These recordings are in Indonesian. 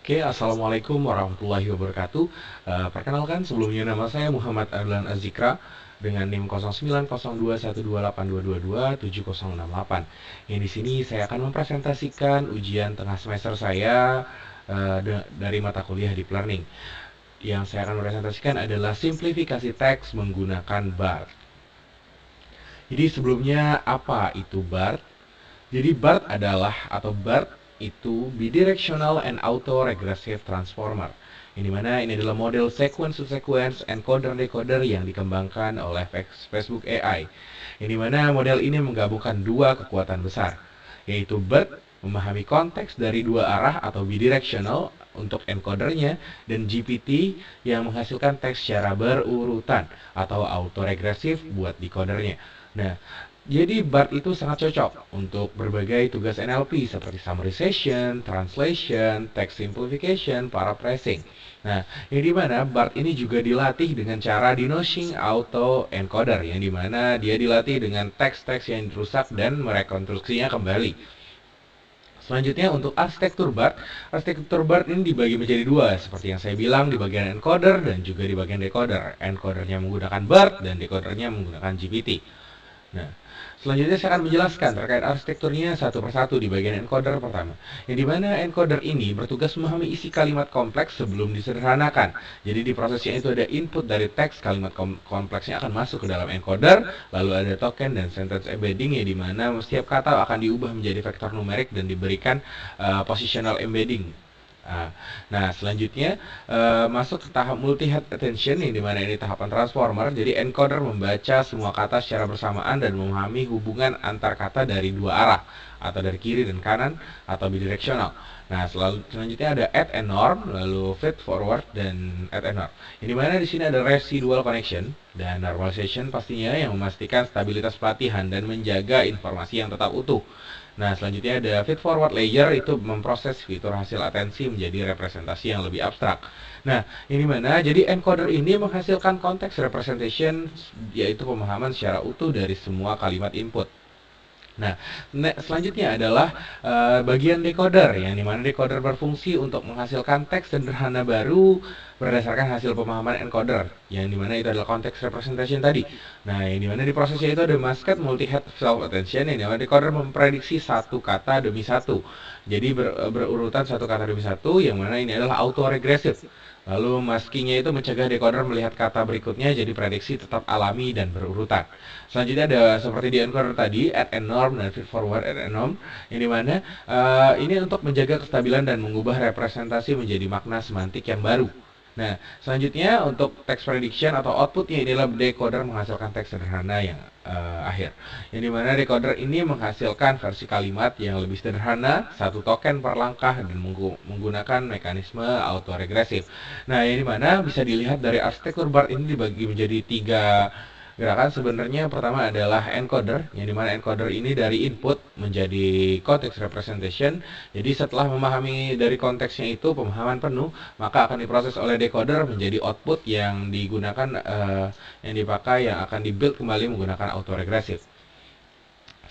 Oke, Assalamualaikum warahmatullahi wabarakatuh. Perkenalkan, sebelumnya nama saya Muhammad Adlan Azikra dengan NIM 09021282227068. Yang di sini saya akan mempresentasikan ujian tengah semester saya dari mata kuliah Deep Learning. Yang saya akan mempresentasikan adalah simplifikasi teks menggunakan BART. Jadi sebelumnya apa itu BART? Jadi BART adalah atau BART itu Bidirectional and Auto-Regressive Transformer. Ini mana ini adalah model sequence to sequence encoder decoder yang dikembangkan oleh Facebook AI. Ini mana model ini menggabungkan dua kekuatan besar, yaitu BART memahami konteks dari dua arah atau bidirectional untuk encodernya, dan GPT yang menghasilkan teks secara berurutan atau autoregresif buat decodernya. Nah, jadi BART itu sangat cocok untuk berbagai tugas NLP seperti summarization, translation, text simplification, paraphrasing. Nah, yang dimana BART ini juga dilatih dengan cara denoising auto encoder, yang dimana dia dilatih dengan teks-teks yang dirusak dan merekonstruksinya kembali. Selanjutnya untuk arsitektur BART ini dibagi menjadi dua, seperti yang saya bilang di bagian encoder dan juga di bagian decoder. Encodernya menggunakan BART dan decodernya menggunakan GPT. Nah, selanjutnya saya akan menjelaskan terkait arsitekturnya satu persatu di bagian encoder pertama, yang dimana encoder ini bertugas memahami isi kalimat kompleks sebelum disederhanakan. Jadi di prosesnya itu ada input dari teks kalimat kompleksnya akan masuk ke dalam encoder, lalu ada token dan sentence embedding, yang dimana setiap kata akan diubah menjadi vektor numerik dan diberikan positional embedding. Nah, selanjutnya masuk ke tahap multi-head attention, yang dimana ini tahapan transformer. Jadi encoder membaca semua kata secara bersamaan dan memahami hubungan antar kata dari dua arah, atau dari kiri dan kanan, atau bidirectional. Nah, selanjutnya ada add and norm, lalu feed forward dan add and norm. Yang dimana di sini ada residual connection dan normalization pastinya, yang memastikan stabilitas pelatihan dan menjaga informasi yang tetap utuh. Nah, selanjutnya ada feed forward layer, itu memproses fitur hasil atensi menjadi representasi yang lebih abstrak. Nah, ini mana? Jadi encoder ini menghasilkan konteks representation, yaitu pemahaman secara utuh dari semua kalimat input. Nah, selanjutnya adalah bagian decoder, yang dimana decoder berfungsi untuk menghasilkan teks sederhana baru berdasarkan hasil pemahaman encoder, yang dimana itu adalah konteks representation tadi. Nah, yang dimana di prosesnya itu ada masket multi-head self attention, yang dimana decoder memprediksi satu kata demi satu. Jadi berurutan satu kata demi satu, yang mana ini adalah auto regressive. Lalu maskingnya itu mencegah decoder melihat kata berikutnya, jadi prediksi tetap alami dan berurutan. Selanjutnya ada seperti di encoder tadi, add and norm dan feed forward add and norm, yang dimana ini untuk menjaga kestabilan dan mengubah representasi menjadi makna semantik yang baru. Nah, selanjutnya untuk text prediction atau outputnya, inilah decoder menghasilkan teks sederhana yang akhir. Yang dimana decoder ini menghasilkan versi kalimat yang lebih sederhana, satu token per langkah, dan menggunakan mekanisme autoregresif. Nah, yang dimana bisa dilihat dari arsitektur BART ini dibagi menjadi tiga gerakan. Sebenarnya pertama adalah encoder, yang dimana encoder ini dari input menjadi konteks representation. Jadi setelah memahami dari konteksnya itu pemahaman penuh, maka akan diproses oleh decoder menjadi output yang digunakan, yang dipakai, yang akan dibuild kembali menggunakan autoregresif.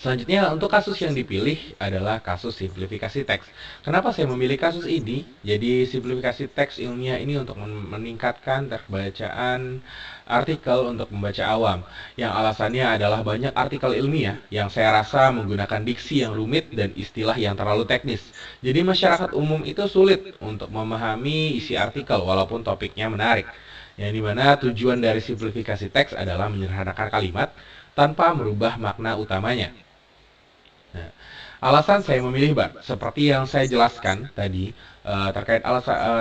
Selanjutnya untuk kasus yang dipilih adalah kasus simplifikasi teks. Kenapa saya memilih kasus ini? Jadi simplifikasi teks ilmiah ini untuk meningkatkan terbacaan artikel untuk membaca awam. Yang alasannya adalah banyak artikel ilmiah yang saya rasa menggunakan diksi yang rumit dan istilah yang terlalu teknis. Jadi masyarakat umum itu sulit untuk memahami isi artikel walaupun topiknya menarik. Yang dimana tujuan dari simplifikasi teks adalah menyederhanakan kalimat tanpa merubah makna utamanya. Nah, alasan saya memilih BART seperti yang saya jelaskan tadi,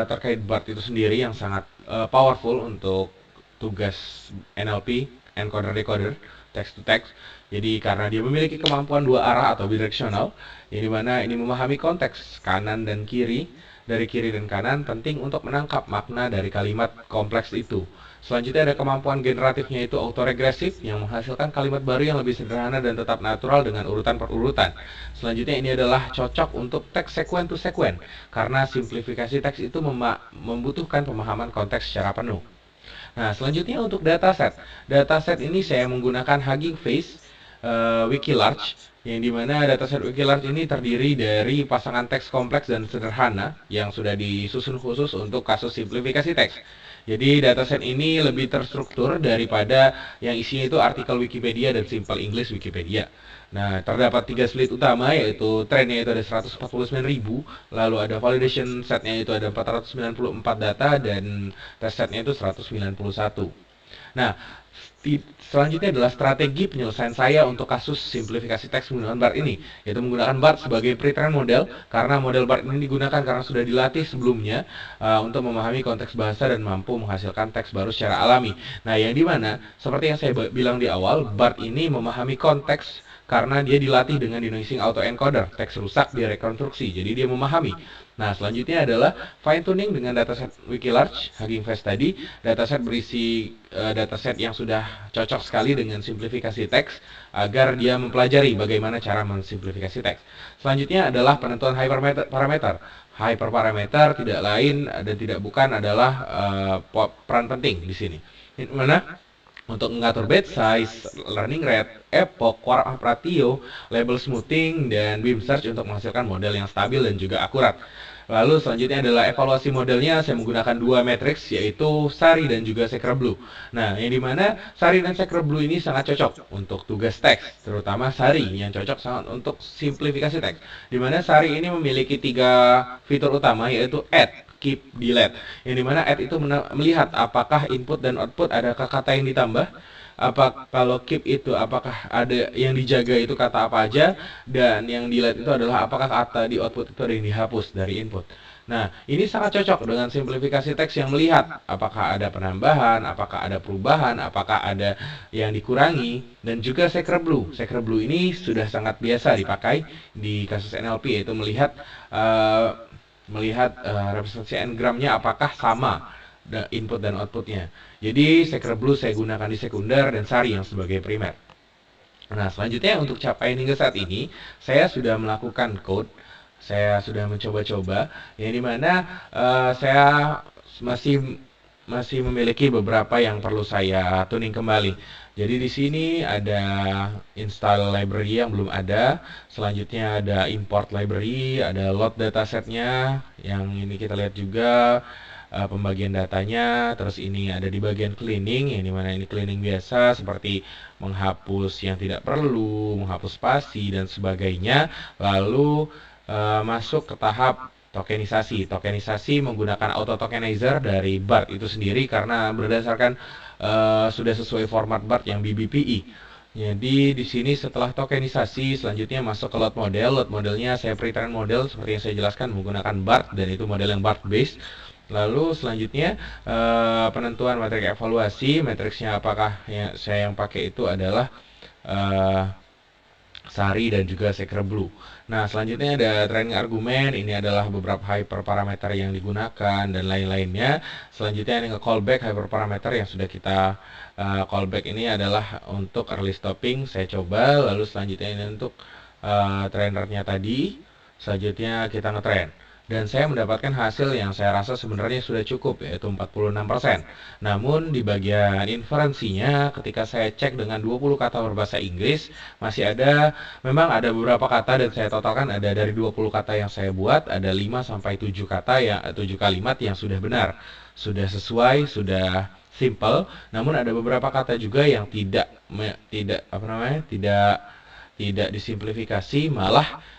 terkait BART itu sendiri yang sangat powerful untuk tugas NLP, encoder decoder, text to text. Jadi karena dia memiliki kemampuan dua arah atau bidirectional, yang dimana ini memahami konteks kanan dan kiri, dari kiri dan kanan, penting untuk menangkap makna dari kalimat kompleks itu. Selanjutnya ada kemampuan generatifnya, itu autoregresif, yang menghasilkan kalimat baru yang lebih sederhana dan tetap natural dengan urutan per urutan. Selanjutnya ini adalah cocok untuk teks sequence to sequence, karena simplifikasi teks itu membutuhkan pemahaman konteks secara penuh. Nah, selanjutnya untuk dataset. Dataset ini saya menggunakan Hugging Face, Wikilarge, yang dimana dataset Wikilarge ini terdiri dari pasangan teks kompleks dan sederhana yang sudah disusun khusus untuk kasus simplifikasi teks. Jadi dataset ini lebih terstruktur daripada yang isinya itu artikel Wikipedia dan simple English Wikipedia. Nah, terdapat 3 split utama, yaitu trendnya itu ada 149.000, lalu ada validation setnya itu ada 494 data, dan test setnya itu 191. Nah, selanjutnya adalah strategi penyelesaian saya untuk kasus simplifikasi teks menggunakan BART ini, yaitu menggunakan BART sebagai pre-trained model, karena model BART ini digunakan karena sudah dilatih sebelumnya untuk memahami konteks bahasa dan mampu menghasilkan teks baru secara alami. Nah, yang dimana, seperti yang saya bilang di awal, BART ini memahami konteks karena dia dilatih dengan denoising autoencoder, teks rusak direkonstruksi, jadi dia memahami. Nah, selanjutnya adalah fine tuning dengan dataset Wikilarge, Hugging Face tadi, dataset berisi dataset yang sudah cocok sekali dengan simplifikasi teks agar dia mempelajari bagaimana cara mensimplifikasi teks. Selanjutnya adalah penentuan hyperparameter. Hyperparameter tidak lain dan tidak bukan adalah peran penting di sini. Ini mana? Untuk mengatur batch size, learning rate, epoch, warp ratio, label smoothing, dan beam search untuk menghasilkan model yang stabil dan juga akurat. Lalu selanjutnya adalah evaluasi modelnya. Saya menggunakan 2 matriks, yaitu SARI dan juga SecReBlue. Nah, yang dimana SARI dan SecReBlue ini sangat cocok untuk tugas teks, terutama SARI yang cocok sangat untuk simplifikasi teks. Dimana SARI ini memiliki 3 fitur utama, yaitu add, keep, delete. Yang dimana add itu melihat apakah input dan output adakah kata yang ditambah, kalau keep itu apakah ada yang dijaga itu kata apa aja, dan yang delete itu adalah apakah kata di output itu ada yang dihapus dari input. Nah, ini sangat cocok dengan simplifikasi teks yang melihat apakah ada penambahan, apakah ada perubahan, apakah ada yang dikurangi, dan juga SecReBlue. SecReBlue ini sudah sangat biasa dipakai di kasus NLP, yaitu melihat representasi n-gramnya apakah sama input dan outputnya. Jadi SecReBlue saya gunakan di sekunder dan SARI yang sebagai primer. Nah, selanjutnya untuk capaian hingga saat ini, saya sudah melakukan code, saya sudah mencoba-coba, yang dimana saya masih memiliki beberapa yang perlu saya tuning kembali. Jadi di sini ada install library yang belum ada, selanjutnya ada import library, ada load datasetnya, yang ini kita lihat juga pembagian datanya. Terus ini ada di bagian cleaning, yang dimana ini cleaning biasa seperti menghapus yang tidak perlu, menghapus spasi dan sebagainya. Lalu masuk ke tahap tokenisasi. Tokenisasi menggunakan auto tokenizer dari BART itu sendiri karena berdasarkan sudah sesuai format BART yang BBPI. Jadi di sini setelah tokenisasi, selanjutnya masuk ke load model. Load modelnya saya pre-train model seperti yang saya jelaskan menggunakan BART, dan itu model yang BART based. Lalu selanjutnya penentuan matrik evaluasi. Matriksnya apakah saya yang pakai itu adalah SARI dan juga SecReBlue. Nah, selanjutnya ada training argumen. Ini adalah beberapa hyperparameter yang digunakan dan lain-lainnya. Selanjutnya ini callback hyperparameter yang sudah kita callback ini adalah untuk early stopping. Saya coba. Lalu selanjutnya ini untuk trainernya tadi. Selanjutnya kita ngetrain. Dan saya mendapatkan hasil yang saya rasa sebenarnya sudah cukup, yaitu 46%. Namun di bagian inferensinya, ketika saya cek dengan 20 kata berbahasa Inggris, masih memang ada beberapa kata, dan saya totalkan ada dari 20 kata yang saya buat, ada 5-7 kata, 7 kalimat yang sudah benar, sudah sesuai, sudah simple. Namun ada beberapa kata juga yang tidak disimplifikasi, malah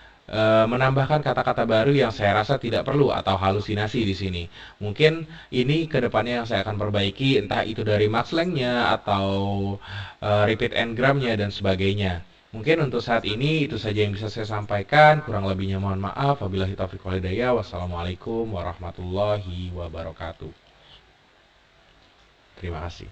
menambahkan kata-kata baru yang saya rasa tidak perlu atau halusinasi di sini. Mungkin ini kedepannya yang saya akan perbaiki, entah itu dari max length-nya atau repeat n-gramnya dan sebagainya. Mungkin untuk saat ini itu saja yang bisa saya sampaikan. Kurang lebihnya mohon maaf. Wabillahi taufiq wal hidayah. Wassalamualaikum warahmatullahi wabarakatuh. Terima kasih.